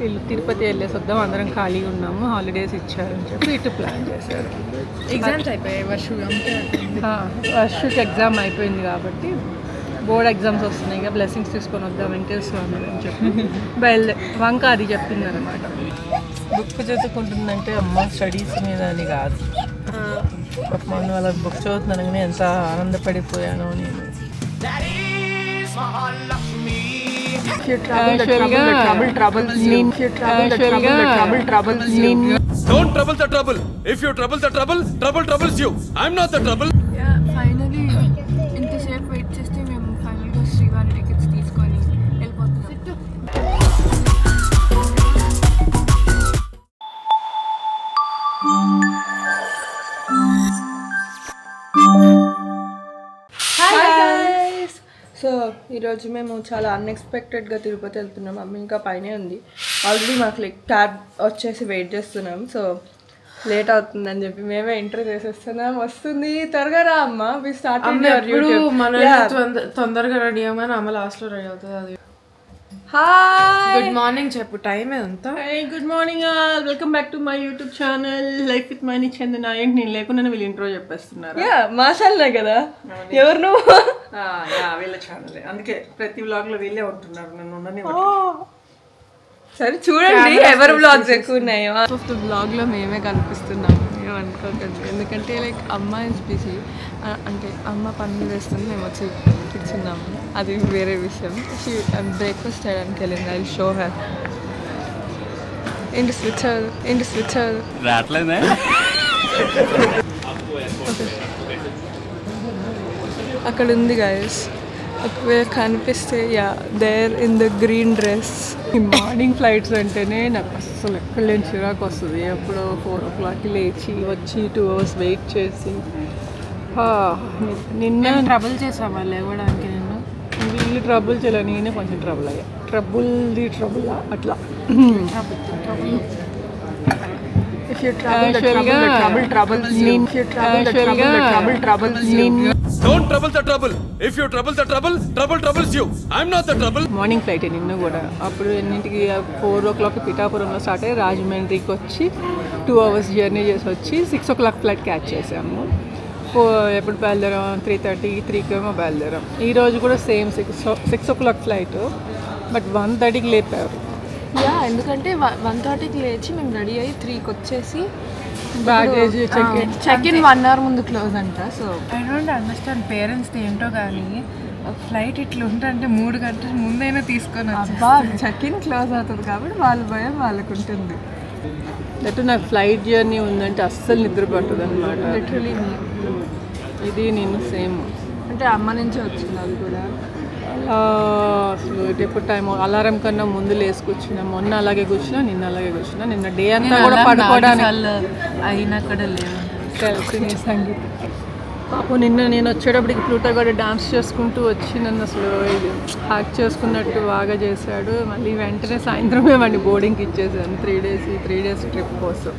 వీళ్ళు తిరుపతి వెళ్ళేసి వద్దాం, అందరం ఖాళీగా ఉన్నాము, హాలిడేస్ ఇచ్చారని చెప్పి ఇటు ప్లాన్ చేశారు. ఎగ్జామ్స్ అయిపోయాయి, వర్షుకి ఎగ్జామ్ అయిపోయింది కాబట్టి బోర్డ్ ఎగ్జామ్స్ వస్తున్నాయి, ఇక బ్లెస్సింగ్స్ తీసుకొని వద్దాం వెంకటేశ్వర స్వామి అని చెప్పి వంక అది చెప్పింది అనమాట. బుక్ చదువుకుంటుందంటే అమ్మ స్టడీస్ మీద అని కాదు, మన వాళ్ళ బుక్ చదువుతున్నాను ఎంత ఆనందపడిపోయానో నేను. Don't trouble the trouble. If you trouble the trouble, trouble troubles you. I'm not the trouble. Yeah, finally ఇంతసేపు వెయిట్ చేస్తే మేము ఫైనల్గా శ్రీవారి టికెట్స్ తీసుకొని వెళ్ళిపోతున్నాం. సో ఈరోజు మేము చాలా అన్ఎక్స్పెక్టెడ్గా తిరుపతి వెళ్తున్నాం. అమ్మ ఇంకా పైనే ఉంది, ఆల్రెడీ మాకు క్యాబ్ వచ్చేసి వెయిట్ చేస్తున్నాం. సో లేట్ అవుతుందని చెప్పి మేమే ఎంటర్ చేసేస్తున్నాం. వస్తుంది, త్వరగా రా అమ్మ. వి స్టార్ట్ తొందరగా రెడీ అవ్వమని అమ్మ లాస్ట్లో రెడీ అవుతుంది. అది హాయ్, గుడ్ మార్నింగ్ చెప్పు, టైం ఎంత? Good morning all, welcome back to my YouTube channel life with Mani Chandana. ఏంటి నేను లేకుండా వీళ్ళు ఇంట్రో చెప్పేస్తున్నారు? మా ఛానలే కదా, ఎవరు నువ్వు? వీళ్ళ ఛానల్, అందుకే ప్రతి వ్లాగ్లో వీళ్ళే ఉంటున్నారు, నన్ను ఉండని. సరే చూడండి ఎవరు వ్లాగ్స్ ఎక్కువ ఉన్నాయో. ఫిఫ్త్ వ్లాగ్లో మేమే కనిపిస్తున్నాము, ఏమనుకోకండి. ఎందుకంటే అమ్మ ఇస్ బిజీ, అంటే అమ్మ పనులు వేస్తుంది, మేము వచ్చి కూర్చున్నాము, అది వేరే విషయం. బ్రేక్ఫాస్ట్ చేయడానికి వెళ్ళింది. I show her. ఏంటి స్విచర్ రాట్లేదే. అక్కడ ఉంది గైస్, ఒకవేళ కనిపిస్తే ya there in the green dress. ఈ మార్నింగ్ ఫ్లైట్స్ అంటేనే నాకు అస్సలు ఎక్కడ లేని చిరాకు వస్తుంది. ఎప్పుడో 4 o'clock లేచి వచ్చి 2 hours వెయిట్ చేసి నిన్న ట్రబుల్ చేసావా లేవడానికి? నేను వీళ్ళు ట్రబుల్ చేయలే, నేనే కొంచెం ట్రబుల్ అయ్యా. ట్రబుల్ అట్లా. Don't trouble the trouble. If you trouble the trouble, trouble troubles you. I'm not the trouble. Morning flight నిన్న కూడా. అప్పుడు ఎన్నింటికి 4 o'clock పిఠాపురంలో స్టార్ట్ అయ్యి రాజమండ్రికి వచ్చి 2 hours జర్నీ చేసి వచ్చి 6 o'clock ఫ్లైట్ క్యాచ్ చేసాము. ఎప్పుడు బయలుదేరాం? 3:30 ఏమో బయలుదేరాం. ఈరోజు కూడా సేమ్ 6 o'clock ఫ్లైట్, బట్ 1:30కి లేపారు. యా, ఎందుకంటే 1:30కి లేచి మేము రెడీ అయ్యి 3కి వచ్చేసి బ్యాగేజ్ చెక్ ఇన్ 1 hour ముందు క్లోజ్ అంట. So I don't understand parents ఏంటో కానీ ఫ్లైట్ ఇట్లా ఉంటే 3 గంటల ముందైనా తీసుకొని అబ్బా చెక్ ఇన్ క్లోజ్ అవుతుంది కాబట్టి వాళ్ళ భయం వాళ్ళకు ఉంటుంది. దట్టు నాకు ఫ్లైట్ జర్నీ ఉందంటే అస్సలు నిద్ర పట్టదు అనమాట. లిటరలీ ఇది నేను సేమ్, అంటే అమ్మ నుంచి వచ్చింది అది కూడా. అసలు ఎప్పుడు టైం అలారం కన్నా ముందు లేసి కూర్చున్నా. మొన్న అలాగే కూర్చున్నా, నిన్న అలాగే కూర్చున్నా. నిన్న డే అంతా కూడా పడుకోవడానికి అయినా అక్కడ లేవు. తెలిసిన సంగీతం పాపం. నిన్న నేను వచ్చేటప్పటికి ప్లూటో కూడా డాన్స్ చేసుకుంటూ వచ్చి నన్ను అసలు హ్యాక్ చేసుకున్నట్టు బాగా చేశాడు. మళ్ళీ వెంటనే సాయంత్రమే వాడిని బోర్డింగ్కి ఇచ్చేసాను 3 days ట్రిప్ కోసం.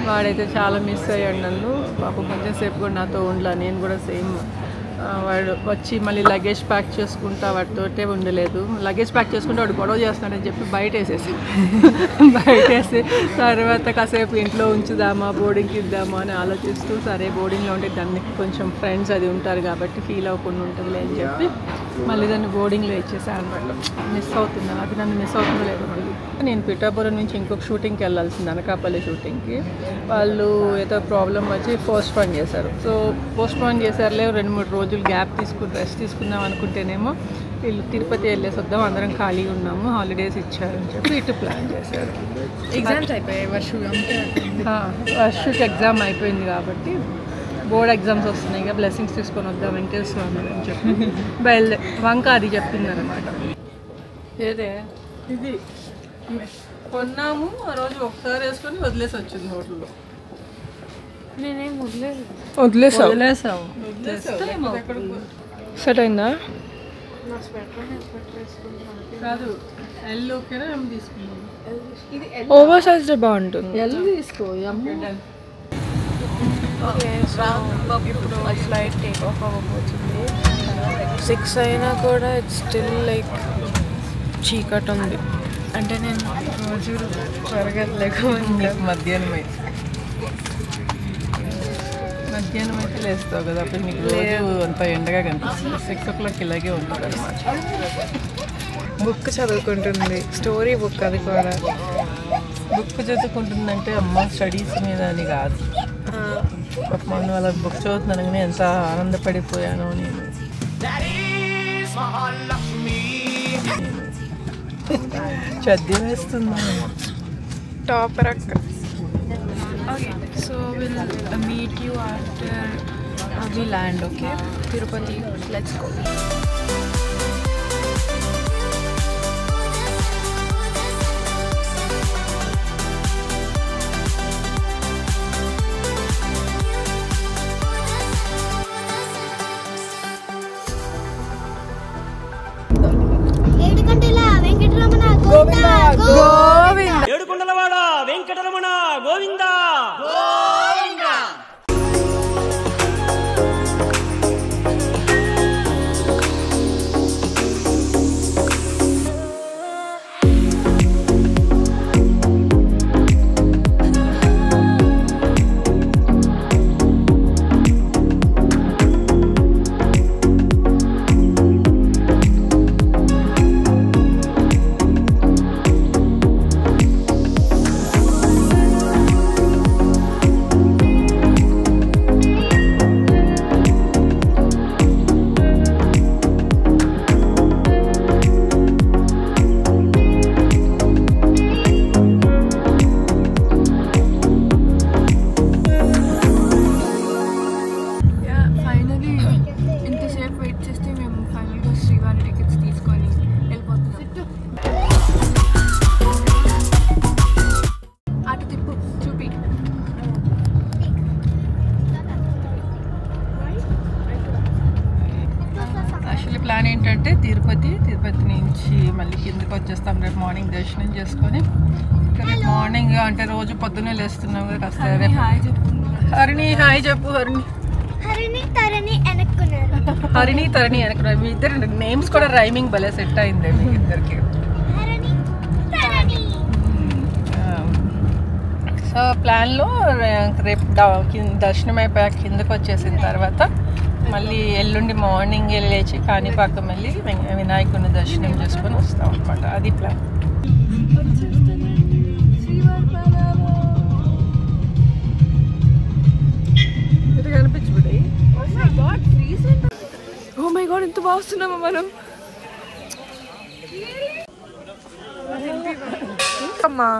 వాడైతే చాలా మిస్ అయ్యాడు నన్ను పాపం. కొంచెం సేపు కూడా నాతో ఉండలా. నేను కూడా సేమ్. వాడు వచ్చి మళ్ళీ లగేజ్ ప్యాక్ చేసుకుంటా వాడితోటే ఉండలేదు. లగేజ్ ప్యాక్ చేసుకుంటే వాడు గొడవ చేస్తున్నాడని చెప్పి బయటేసేసి తర్వాత కాసేపు ఇంట్లో ఉంచుదామా బోర్డింగ్కి ఇద్దామా అని ఆలోచిస్తూ, సరే బోర్డింగ్లో ఉంటే దాన్ని కొంచెం ఫ్రెండ్స్ అది ఉంటారు కాబట్టి ఫీల్ అవ్వకుండా ఉంటుందిలే అని చెప్పి మళ్ళీ దాన్ని బోర్డింగ్లో ఇచ్చేసాను అనమాట. మిస్ అవుతున్నాను, అది నన్ను మిస్ అవుతుందో లేదు. మళ్ళీ నేను పిఠాపురం నుంచి ఇంకొక షూటింగ్కి వెళ్ళాల్సింది, అనకాపల్లి షూటింగ్కి. వాళ్ళు ఏదో ప్రాబ్లం వచ్చి పోస్ట్పోన్ చేశారు. సో పోస్ట్పోన్ చేశారులే, 2-3 రోజులు గ్యాప్ తీసుకుని రెస్ట్ తీసుకుందాం అనుకుంటేనేమో వీళ్ళు తిరుపతి వెళ్ళేసి వద్దాం, అందరం ఖాళీగా ఉన్నాము, హాలిడేస్ ఇచ్చారని చెప్పి ఇటు ప్లాన్ చేశారు. ఎగ్జామ్స్ అయిపోయాయి, వర్షుకి ఎగ్జామ్ అయిపోయింది కాబట్టి బోర్డ్ ఎగ్జామ్స్ వస్తున్నాయి, ఇక బ్లెస్సింగ్స్ తీసుకొని వద్దాం వెంకటేశ్వర స్వామి అని చెప్పి వంక అది చెప్పింది అనమాట. ఏదే ఇది కొన్నాము, ఆ రోజు ఒకసారి వేసుకొని వదిలేసి వచ్చింది హోటల్లో. నేనేం వదిలేసావు సెట్ అయిందా? కాదు, ఎల్ ఓకేనా ఏం తీసుకున్నాను? ఓవర్ సైజ్ బాగుంటుంది. ఎల్ తీసుకో. ఇప్పుడు ఫ్లైట్ టేక్ ఆఫ్ అవ్వబోతుంది. 6 అయినా కూడా ఇట్స్ స్టిల్ లైక్ చీకటి ఉంది. అంటే నేను రోజు త్వరగా లేకుండా మధ్యాహ్నం అయితే లేస్తావు కదా, అప్పుడు నీకు రోజు అంత ఎండగా కనిపిస్తుంది. 6 o'clock ఇలాగే ఉంటుంది అనమాట. బుక్ చదువుకుంటుంది, స్టోరీ బుక్. అది కూడా బుక్ చదువుకుంటుందంటే అమ్మ స్టడీస్ మీద అని కాదు, మొన్న వాళ్ళ బుక్ చదువుతున్నాను ఎంత ఆనందపడిపోయాను నేను. చదివేస్తున్నాను. టాపర్ అక్క. Okay, so will meet you after we land. Okay, Tirupati. Let's go. ఏడుకొండలవాడ వెంకటరమణ గోవింద గోవింద. ప్లాన్ ఏంటంటే తిరుపతి నుంచి మళ్ళీ కిందకి వచ్చేస్తాం. రేపు మార్నింగ్ దర్శనం చేసుకొని రేపు మార్నింగ్ అంటే రోజు పొద్దున్నే లేస్తున్నాం కదా, కాస్త హరిణి హాయ్ చెప్పు. హరిణి తరణి వెనక్కున్నారు. మీ ఇద్దరు నేమ్స్ కూడా రైమింగ్ భలే సెట్ అయింది మీ ఇద్దరికి. సో ప్లాన్లో రేపు దర్శనం అయిపోయాక కిందకు వచ్చేసిన తర్వాత మళ్ళీ ఎల్లుండి మార్నింగ్ లేచి కాణిపాకం వెళ్ళి వినాయకుడిని దర్శనం చేసుకొని వస్తాం అనమాట. అది ప్లాన్. కనిపించబడి ఓ మై గాడ్, ఎంత బాగుస్తున్నామా మనం. అమ్మా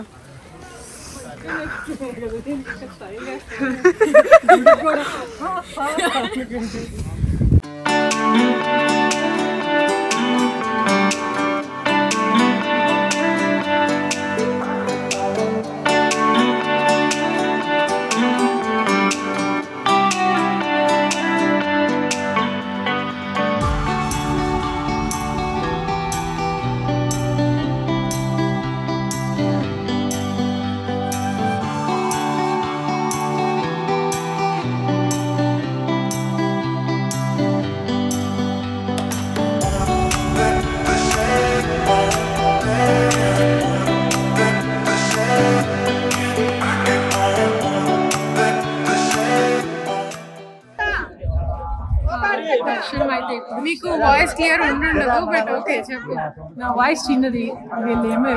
మీకు వాయిస్ క్లియర్ ఉండదు, బట్ ఓకే చెప్పు. నా వాయిస్ చిన్నది, వీళ్ళు ఏమో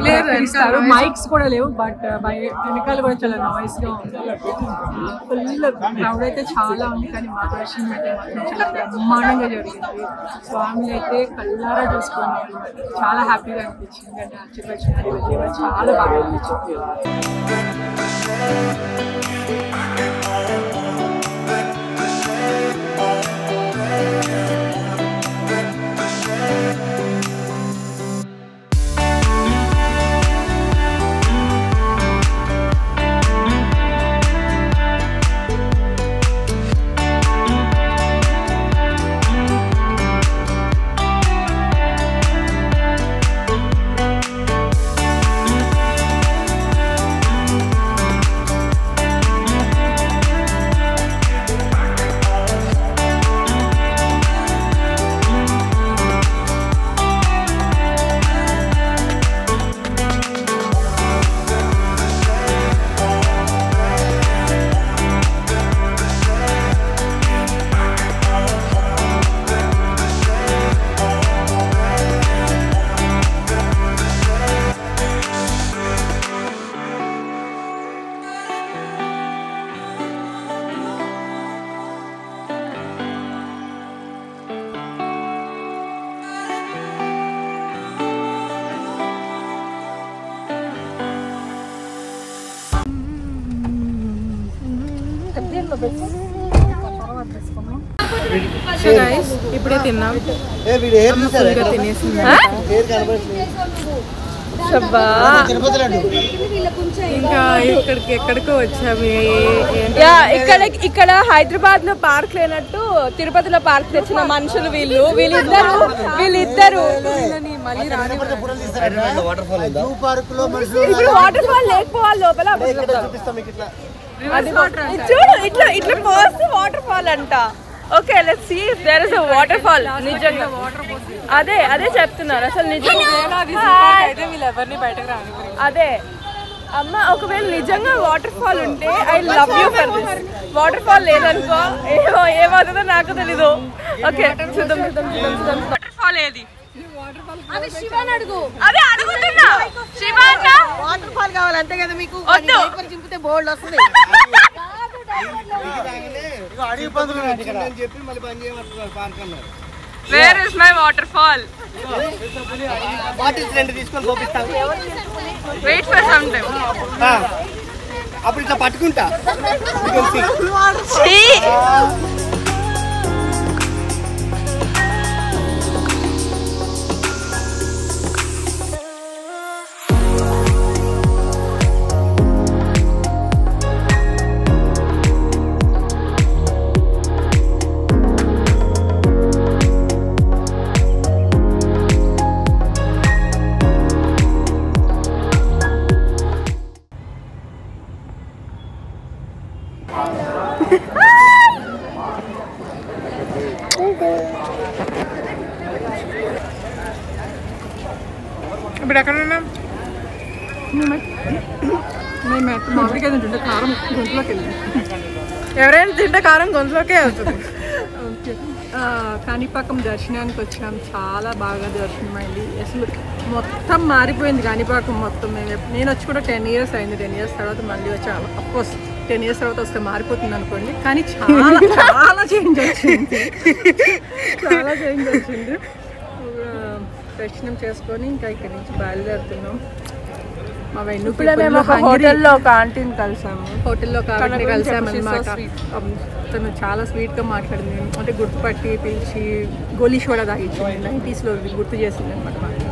ఇస్తారు, మైక్స్ కూడా లేవు, బట్ వెనకాల కూడా చాలా నాయిస్గా ఉంది. ఫుల్ క్రౌడ్ అయితే చాలా ఉంది, కానీ మా దర్శనం అయితే మాత్రం చాలా బ్రహ్మాండంగా జరిగింది. స్వామిని అయితే కళ్ళారా చూసుకున్నాను, చాలా హ్యాపీగా అనిపించింది. అంటే అచ్చుకొచ్చినది వెళ్ళి చాలా బాగా అనిపించింది. ఇప్పుడే తిన్నాం తినేసింది ఇంకా ఎక్కడికో వచ్చాము. ఇక్కడ హైదరాబాద్ లో పార్క్ లేనట్టు తిరుపతిలో పార్క్ తెచ్చిన మనుషులు వీళ్ళిద్దరు వాటర్ ఫాల్ లేకపోవాలి లోపల చూడు ఇట్లా పోస్తే వాటర్ ఫాల్ అంట. Okay let's see if there is a water fall. నిజంగా అదే చెప్తున్నారు అసలు నిజంగా అదే అమ్మ ఒకవేళ నిజంగా వాటర్ ఫాల్ ఉంటే I love you for this. Water fall లేదనుకో ఏమవుతుందో నాకు తెలీదు. ఓకే చూద్దాం. వాటర్ ఫాల్ ఏది? అదే అడుగుతున్నా. శివ వాటర్ ఫాల్ కావాలి అంతే కదా మీకు? చింపితే బోల్డ్ వస్తుంది. Where is my waterfall? Wait for some time. అప్పుడు ఇట్లా పట్టుకుంటా. ఇప్పుడు ఎక్కడ ఉన్నాం? మేము మామిడికాయ తింటుంటే కారం గొంతులోకి వెళ్ళింది. ఎవరైనా తింటే కారం గొంతులోకే అవుతుంది. ఓకే కాణిపాకం దర్శనానికి వచ్చాం. చాలా బాగా దర్శనం అయింది. అసలు మొత్తం మారిపోయింది కాణిపాకం మొత్తం. నేను వచ్చి కూడా 10 years అయింది. 10 years తర్వాత మళ్ళీ వచ్చాను. అఫ్కోర్స్ 10 years తర్వాత వస్తే మారిపోతుంది అనుకోండి, కానీ చాలా చేంజ్ వచ్చింది. దర్శనం చేసుకొని ఇంకా ఇక్కడి నుంచి బయలుదేరుతున్నాం. మా హోటల్లో ఒక ఆంటీని కలిసాము. హోటల్లో కలిసామన్నమాట. తను చాలా స్వీట్గా మాట్లాడింది. అంటే గుర్తుపట్టి పిలిచి గోలీ సోడా తాగించింది. 90s లో గుర్తు చేసింది అనమాట మాకు.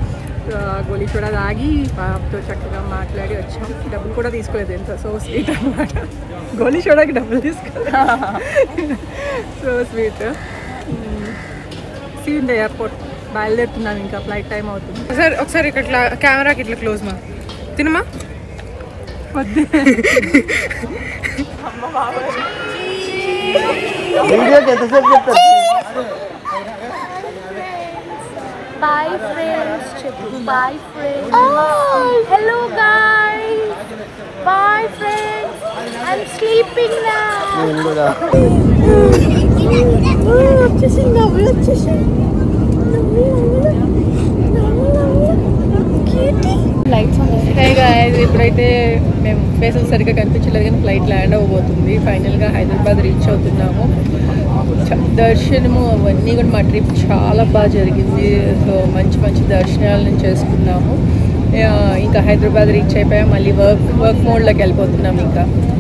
గోలీ సోడా తాగి పాపతో చక్కగా మాట్లాడి వచ్చాం. డబ్బులు కూడా తీసుకోలేదు. ఎంత సో స్వీట్ అనమాట. గోలీ సోడాకి డబ్బులు తీసుకోలేదు. So sweet. See in the airport. బయలుదేరుతున్నాం. ఇంకా ఫ్లైట్ టైం అవుతుంది. ఒకసారి ఇట్లా కెమెరాకి ఇట్లా క్లోజ్ మా తినమా వద్దు. Bye friends. Bye friends. Hello guys. Bye friends. I'm sleeping now. ఇప్పుడైతే మేము ఫేసెస్ సరిగ్గా కనిపించలేదు కానీ ఫ్లైట్ ల్యాండ్ అవ్వబోతుంది. ఫైనల్గా హైదరాబాద్ రీచ్ అవుతున్నాము. దర్శనము అవన్నీ కూడా మా ట్రిప్ చాలా బాగా జరిగింది. సో మంచి దర్శనాలను చేసుకున్నాము. ఇంకా హైదరాబాద్ రీచ్ అయిపోయాం. మళ్ళీ వర్క్ మోడ్లోకి వెళ్ళిపోతున్నాం. ఇంకా